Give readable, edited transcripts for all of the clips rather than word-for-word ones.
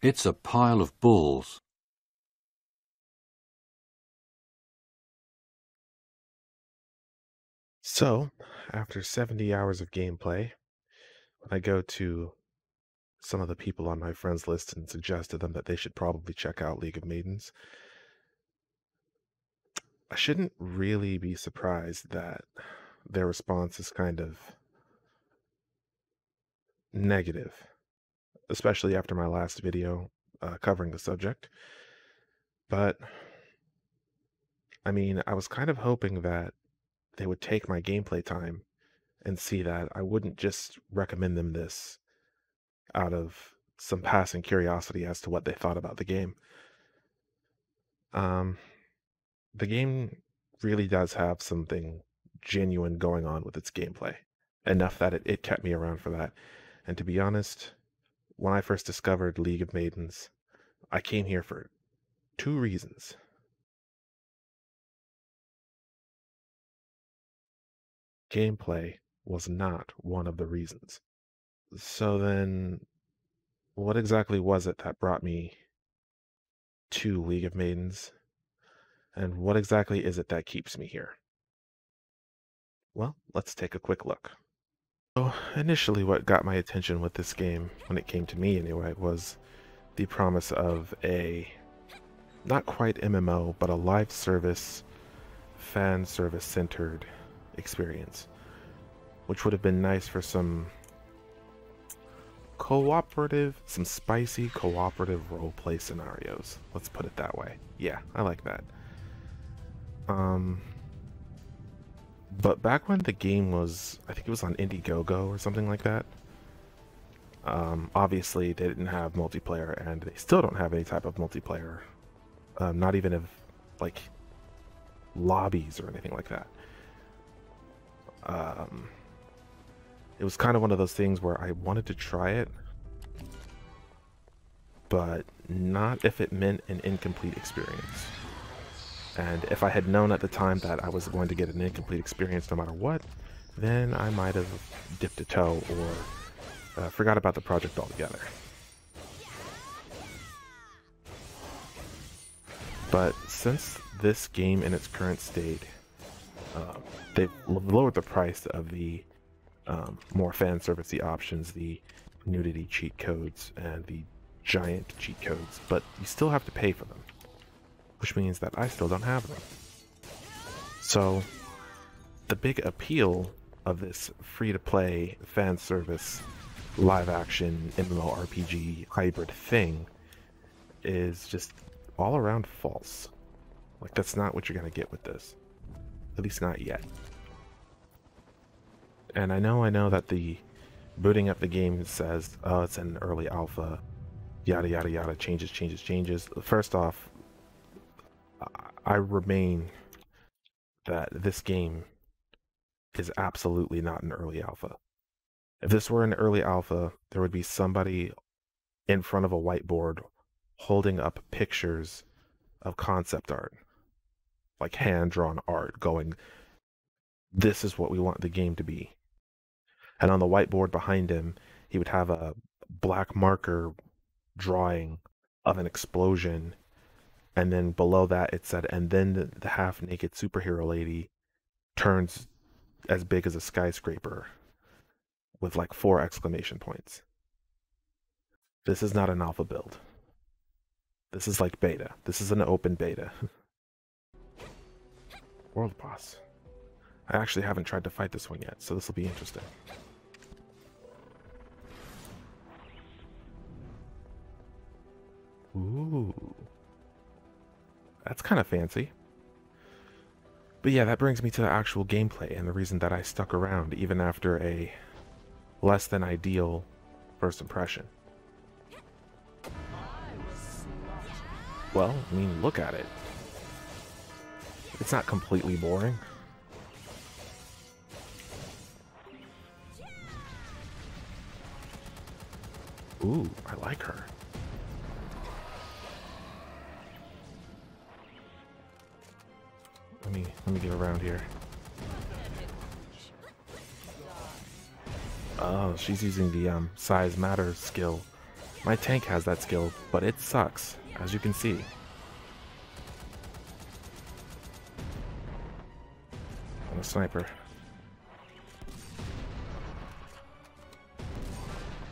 It's a pile of balls. So, after 70 hours of gameplay, when I go to some of the people on my friends list and suggest to them that they should probably check out League of Maidens, I shouldn't really be surprised that their response is kind of negative, especially after my last video covering the subject. But, I mean, I was kind of hoping that they would take my gameplay time and see that I wouldn't just recommend them this out of some passing curiosity as to what they thought about the game. Um, the game really does have something genuine going on with its gameplay, enough that it kept me around for that. And to be honest, when I first discovered League of Maidens, I came here for two reasons. Gameplay was not one of the reasons. So then, what exactly was it that brought me to League of Maidens? And what exactly is it that keeps me here? Well, let's take a quick look. So, initially, what got my attention with this game, when it came to me anyway, was the promise of a not quite MMO, but a live service, fan service centered experience, which would have been nice for some some spicy cooperative roleplay scenarios. Let's put it that way. Yeah, I like that. But back when the game was, I think it was on Indiegogo or something like that, obviously they didn't have multiplayer, and they still don't have any type of multiplayer. Not even of, like, lobbies or anything like that. It was kind of one of those things where I wanted to try it, but not if it meant an incomplete experience. And if I had known at the time that I was going to get an incomplete experience no matter what, then I might have dipped a toe or forgot about the project altogether. But since this game in its current state, they've lowered the price of the more fan servicey options, the nudity cheat codes and the giant cheat codes, but you still have to pay for them, which means that I still don't have them. So the big appeal of this free-to-play fan service live action MMORPG hybrid thing is just all around false. Like, that's not what you're gonna get with this, at least not yet. And I know that the booting up the game says, oh, it's an early alpha, yada yada yada, changes. First off, I remain that this game is absolutely not an early alpha. If this were an early alpha, there would be somebody in front of a whiteboard holding up pictures of concept art, like hand-drawn art, going, this is what we want the game to be. And on the whiteboard behind him, he would have a black marker drawing of an explosion, and then below that it said, and then the half-naked superhero lady turns as big as a skyscraper with like 4 exclamation points. This is not an alpha build. This is like beta. This is an open beta. World boss. I actually haven't tried to fight this one yet, so this will be interesting. Ooh. That's kind of fancy. But yeah, that brings me to the actual gameplay and the reason that I stuck around even after a less than ideal first impression. Well, I mean, look at it. It's not completely boring. Ooh, I like her. Let me get around here. Oh, she's using the size matters skill My tank has that skill, but it sucks, as you can see. I'm a sniper.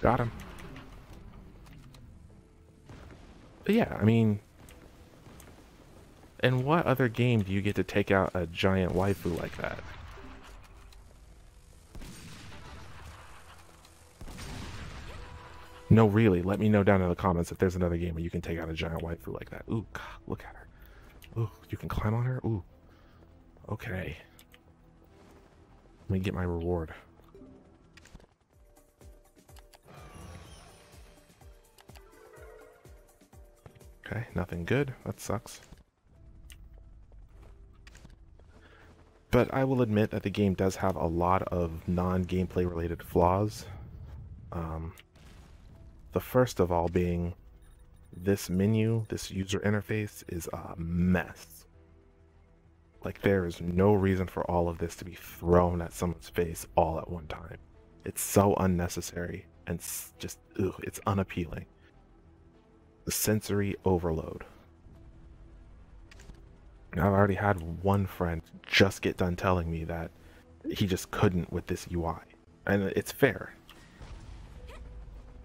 Got him. But yeah, I mean, in what other game do you get to take out a giant waifu like that? No, really, let me know down in the comments if there's another game where you can take out a giant waifu like that. Ooh, God, look at her. Ooh, you can climb on her? Ooh. Okay. Let me get my reward. Okay, nothing good. That sucks. But I will admit that the game does have a lot of non-gameplay related flaws. The first of all being this menu, this user interface is a mess. Like, there is no reason for all of this to be thrown at someone's face all at one time. It's so unnecessary and just, ugh, it's unappealing. The sensory overload. I've already had one friend just get done telling me that he just couldn't with this UI. And it's fair.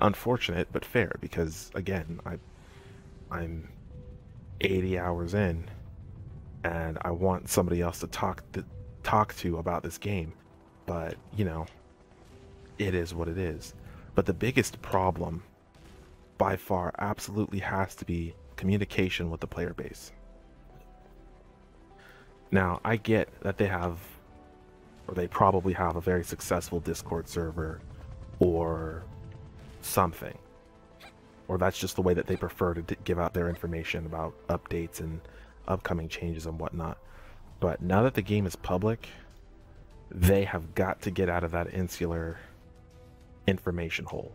Unfortunate, but fair, because again, I'm 80 hours in and I want somebody else to talk to about this game. But, you know, it is what it is. But the biggest problem by far absolutely has to be communication with the player base. Now, I get that they have, or they probably have, a very successful Discord server or something. Or that's just the way that they prefer to give out their information about updates and upcoming changes and whatnot. But now that the game is public, they have got to get out of that insular information hole.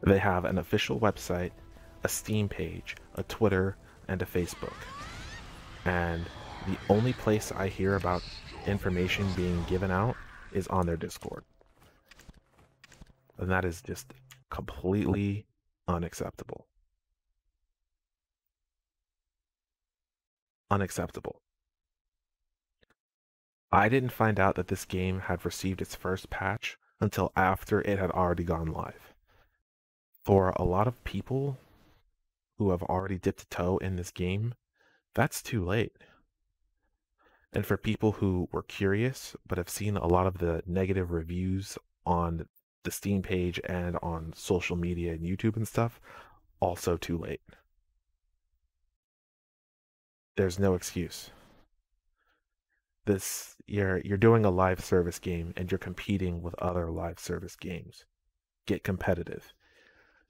They have an official website, a Steam page, a Twitter, and a Facebook. And the only place I hear about information being given out is on their Discord. And that is just completely unacceptable. Unacceptable. I didn't find out that this game had received its first patch until after it had already gone live. For a lot of people who have already dipped a toe in this game, that's too late. And for people who were curious but have seen a lot of the negative reviews on the Steam page and on social media and YouTube and stuff, also too late. There's no excuse. You're doing a live service game and you're competing with other live service games. Get competitive.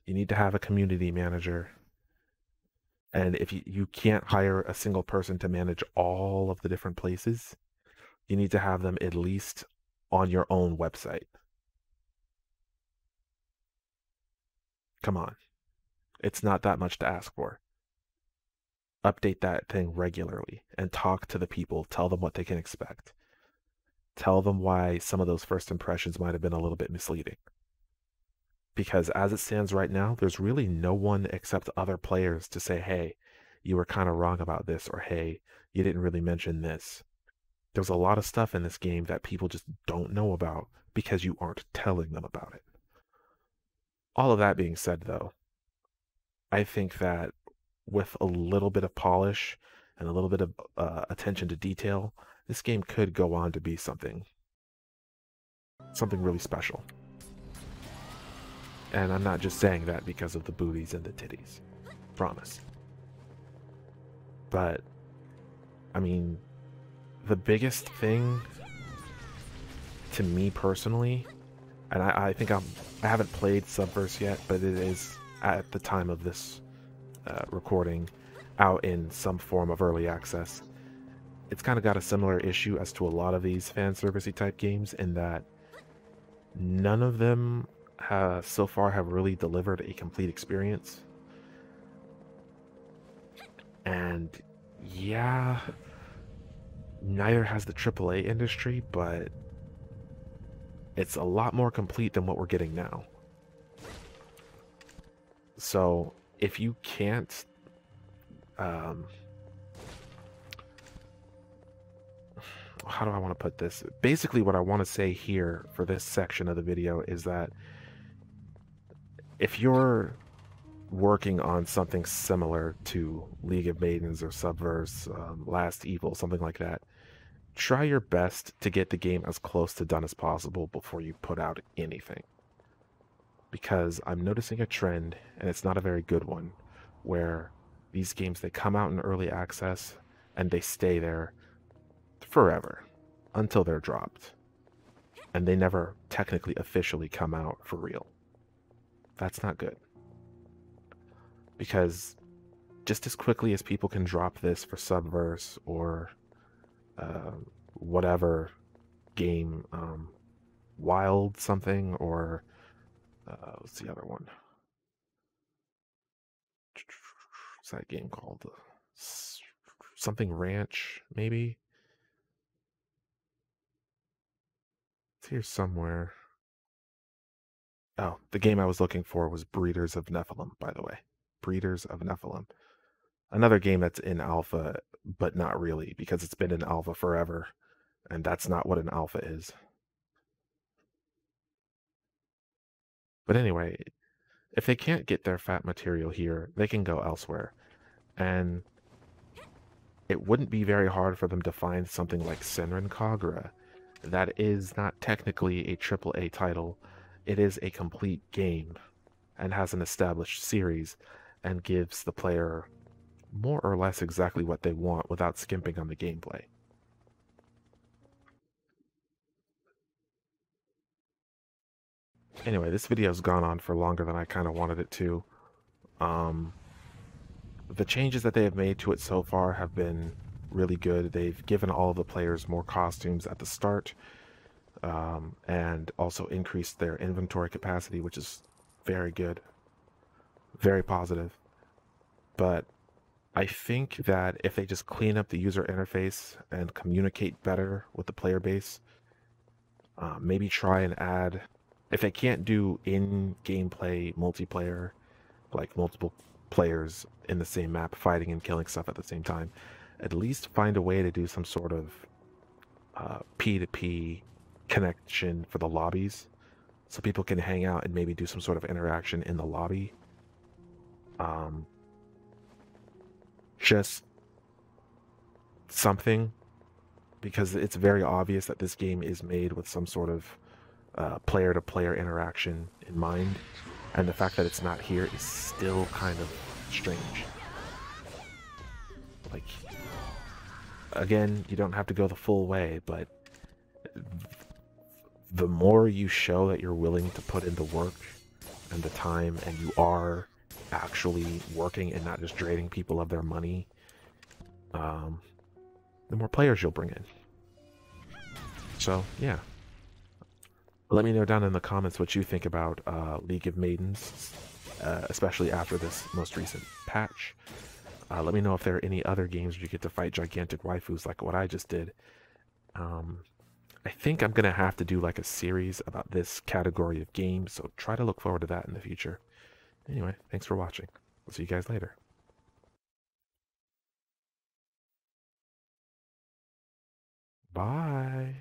You need to have a community manager. And if you can't hire a single person to manage all of the different places, you need to have them at least on your own website. Come on. It's not that much to ask for. Update that thing regularly and talk to the people. Tell them what they can expect. Tell them why some of those first impressions might have been a little bit misleading. Because as it stands right now, there's really no one except other players to say, hey, you were kind of wrong about this, or hey, you didn't really mention this. There's a lot of stuff in this game that people just don't know about because you aren't telling them about it. All of that being said, though, I think that with a little bit of polish and a little bit of attention to detail, this game could go on to be something really special. And I'm not just saying that because of the booties and the titties. Promise. But, I mean, the biggest thing to me personally, and I think I haven't played Subverse yet, but it is, at the time of this recording, out in some form of early access. It's kind of got a similar issue as to a lot of these fan servicey type games, in that none of them so far have really delivered a complete experience. And yeah, neither has the AAA industry, but it's a lot more complete than what we're getting now. So if you can't, how do I want to put this? Basically, what I want to say here for this section of the video is that if you're working on something similar to League of Maidens or Subverse, Last Evil, something like that, try your best to get the game as close to done as possible before you put out anything. Because I'm noticing a trend, and it's not a very good one, where these games, they come out in early access and they stay there forever until they're dropped. And they never technically officially come out for real. That's not good. Because just as quickly as people can drop this for Subverse or whatever game, Wild something, or what's the other one? What's that game called? Something Ranch, maybe? It's here somewhere. Oh, the game I was looking for was Breeders of Nephilim, by the way. Breeders of Nephilim. Another game that's in alpha, but not really, because it's been in alpha forever, and that's not what an alpha is. But anyway, if they can't get their fat material here, they can go elsewhere. And it wouldn't be very hard for them to find something like Senran Kagura. That is not technically a AAA title. It is a complete game and has an established series and gives the player more or less exactly what they want without skimping on the gameplay. Anyway, this video's gone on for longer than I kind of wanted it to. The changes that they have made to it so far have been really good. They've given all of the players more costumes at the start, and also increased their inventory capacity, which is very good, very positive. But I think that if they just clean up the user interface and communicate better with the player base, maybe try and add, if they can't do in-gameplay multiplayer, like multiple players in the same map fighting and killing stuff at the same time, at least find a way to do some sort of P2P connection for the lobbies, so people can hang out and maybe do some sort of interaction in the lobby. Just something, because it's very obvious that this game is made with some sort of player-to-player interaction in mind, and the fact that it's not here is still kind of strange. Like, again, you don't have to go the full way, but the more you show that you're willing to put in the work and the time, and you are actually working and not just draining people of their money, the more players you'll bring in. So, yeah. Let me know down in the comments what you think about League of Maidens, especially after this most recent patch. Let me know if there are any other games where you get to fight gigantic waifus like what I just did. I think I'm going to have to do like a series about this category of games, so try to look forward to that in the future. Anyway, thanks for watching. We'll see you guys later. Bye.